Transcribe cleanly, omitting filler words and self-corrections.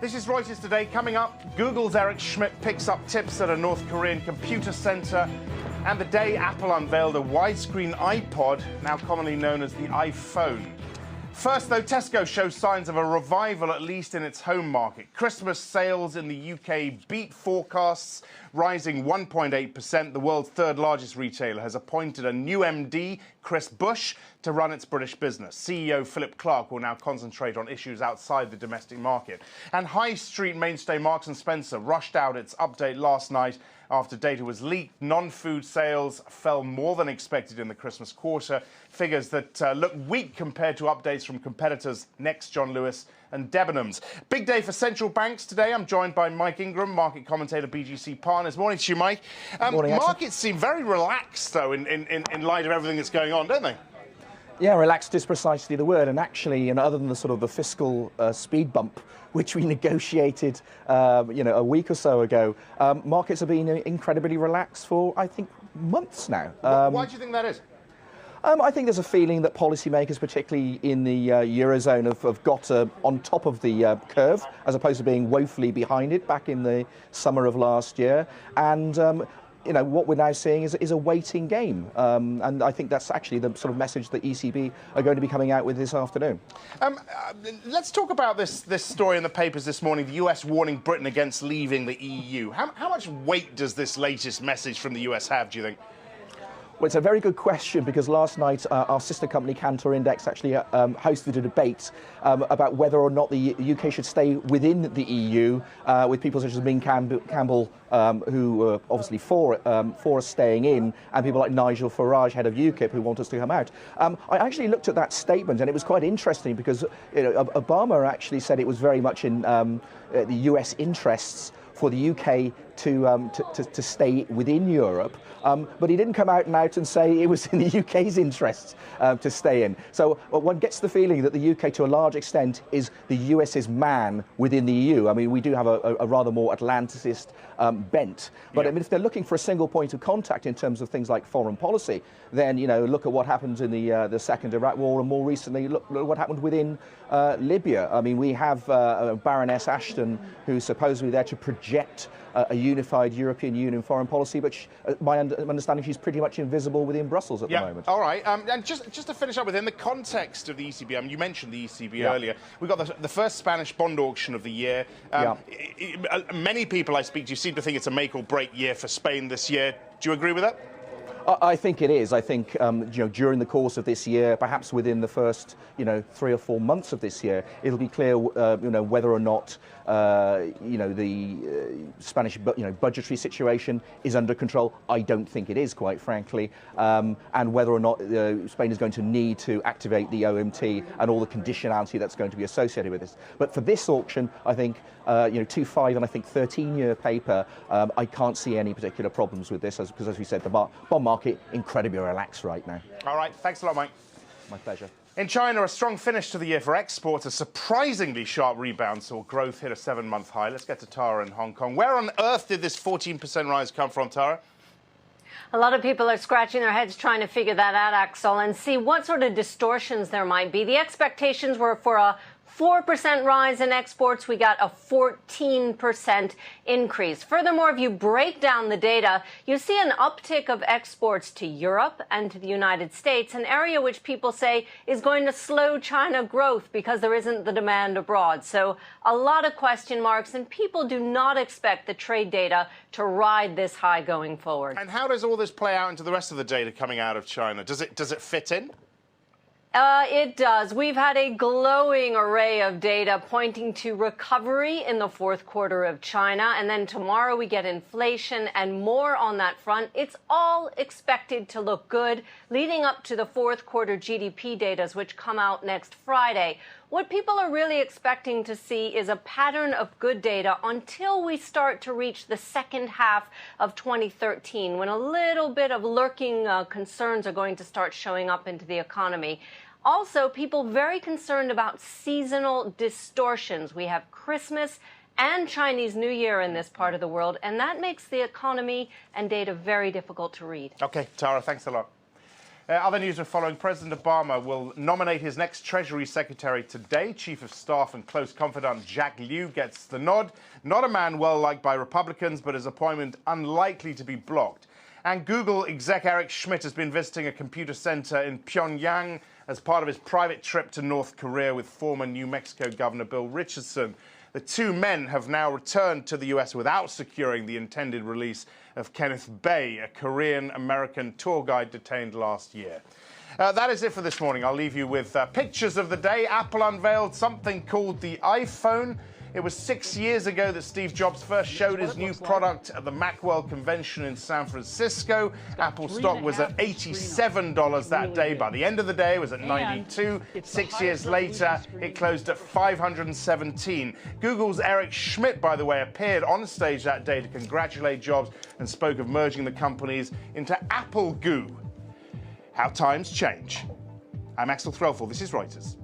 This is Reuters Today. Coming up, Google's Eric Schmidt picks up tips at a North Korean computer center, and the day Apple unveiled a widescreen iPod, now commonly known as the iPhone. First, though, Tesco shows signs of a revival, at least in its home market. Christmas sales in the UK beat forecasts, rising 1.8%. The world's third largest retailer has appointed a new MD, Chris Bush, to run its British business. CEO Philip Clark will now concentrate on issues outside the domestic market. And high street mainstay Marks & Spencer rushed out its update last night after data was leaked. Non-food sales fell more than expected in the Christmas quarter, figures that look weak compared to updates from competitors Next, John Lewis and Debenhams. Big day for central banks today. I'm joined by Mike Ingram, market commentator, BGC Partners. Morning to you, Mike. Morning, markets seem very relaxed, though, in light of everything that's going on, don't they? Yeah, relaxed is precisely the word. And actually, other than the sort of the fiscal speed bump, which we negotiated, a week or so ago, markets have been incredibly relaxed for, I think, months now. Why do you think that is? I think there's a feeling that policymakers, particularly in the Eurozone, have got on top of the curve, as opposed to being woefully behind it back in the summer of last year. And what we're now seeing is a waiting game. And I think that's actually the sort of message that ECB are going to be coming out with this afternoon. Let's talk about this story in the papers this morning, the US warning Britain against leaving the EU. How much weight does this latest message from the US have, do you think? Well, it's a very good question, because last night our sister company Cantor Index actually hosted a debate about whether or not the UK should stay within the EU, with people such as Ming Campbell, who were obviously for us staying in, and people like Nigel Farage, head of UKIP, who want us to come out. I actually looked at that statement, and it was quite interesting, because Obama actually said it was very much in the US interests for the UK to stay within Europe, but he didn't come out and say it was in the UK's interests to stay in. So one gets the feeling that the UK, to a large extent, is the US's man within the EU. I mean, we do have a rather more Atlanticist bent, but I mean, if they're looking for a single point of contact in terms of things like foreign policy, then look at what happened in the Second Iraq War, and more recently, look at what happened within Libya. I mean, we have Baroness Ashton, who's supposedly there to project a unified European Union foreign policy, but my understanding, she's pretty much invisible within Brussels at the moment. All right. And just to finish up, within the context of the ECB, I mean, you mentioned the ECB earlier. We got the first Spanish bond auction of the year. Many people I speak to seem to think it's a make or break year for Spain this year. Do you agree with that? I think it is. I think during the course of this year, perhaps within the first 3 or 4 months of this year, it'll be clear whether or not the Spanish budgetary situation is under control. I don't think it is, quite frankly, and whether or not Spain is going to need to activate the OMT and all the conditionality that's going to be associated with this. But for this auction, I think 2, 5 and I think 13-year paper, I can't see any particular problems with this, because as we said, the bond market incredibly relaxed right now. All right, thanks a lot, Mike. My pleasure. In China, a strong finish to the year for exports. A surprisingly sharp rebound saw growth hit a 7-month high. Let's get to Tara in Hong Kong. Where on earth did this 14% rise come from, Tara? A lot of people are scratching their heads trying to figure that out, Axel, and see what sort of distortions there might be. The expectations were for a 4% rise in exports. We got a 14% increase. Furthermore, if you break down the data, you see an uptick of exports to Europe and to the United States, an area which people say is going to slow China growth because there isn't the demand abroad. So a lot of question marks, and people do not expect the trade data to ride this high going forward. And how does all this play out into the rest of the data coming out of China? Does it fit in? It does. We've had a glowing array of data pointing to recovery in the fourth quarter of China. And then tomorrow we get inflation and more on that front. It's all expected to look good leading up to the fourth quarter GDP data, which come out next Friday. What people are really expecting to see is a pattern of good data until we start to reach the second half of 2013, when a little bit of lurking concerns are going to start showing up into the economy. Also, people very concerned about seasonal distortions. We have Christmas and Chinese New Year in this part of the world, and that makes the economy and data very difficult to read. OK, Tara, thanks a lot. Other news are following. President Obama will nominate his next Treasury Secretary today. Chief of Staff and close confidant Jack Lew gets the nod. Not a man well liked by Republicans, but his appointment unlikely to be blocked. And Google exec Eric Schmidt has been visiting a computer center in Pyongyang as part of his private trip to North Korea with former New Mexico Governor Bill Richardson. The two men have now returned to the U.S. without securing the intended release of Kenneth Bae, a Korean-American tour guide detained last year. That is it for this morning. I'll leave you with pictures of the day. Apple unveiled something called the iPhone. It was 6 years ago that Steve Jobs first showed his new product at the Macworld convention in San Francisco. Apple stock was at $87 that day. By the end of the day, it was at $92. 6 years later, it closed at $517. Google's Eric Schmidt, by the way, appeared on stage that day to congratulate Jobs and spoke of merging the companies into Apple Goo. How times change. I'm Axel Threlfall. This is Reuters.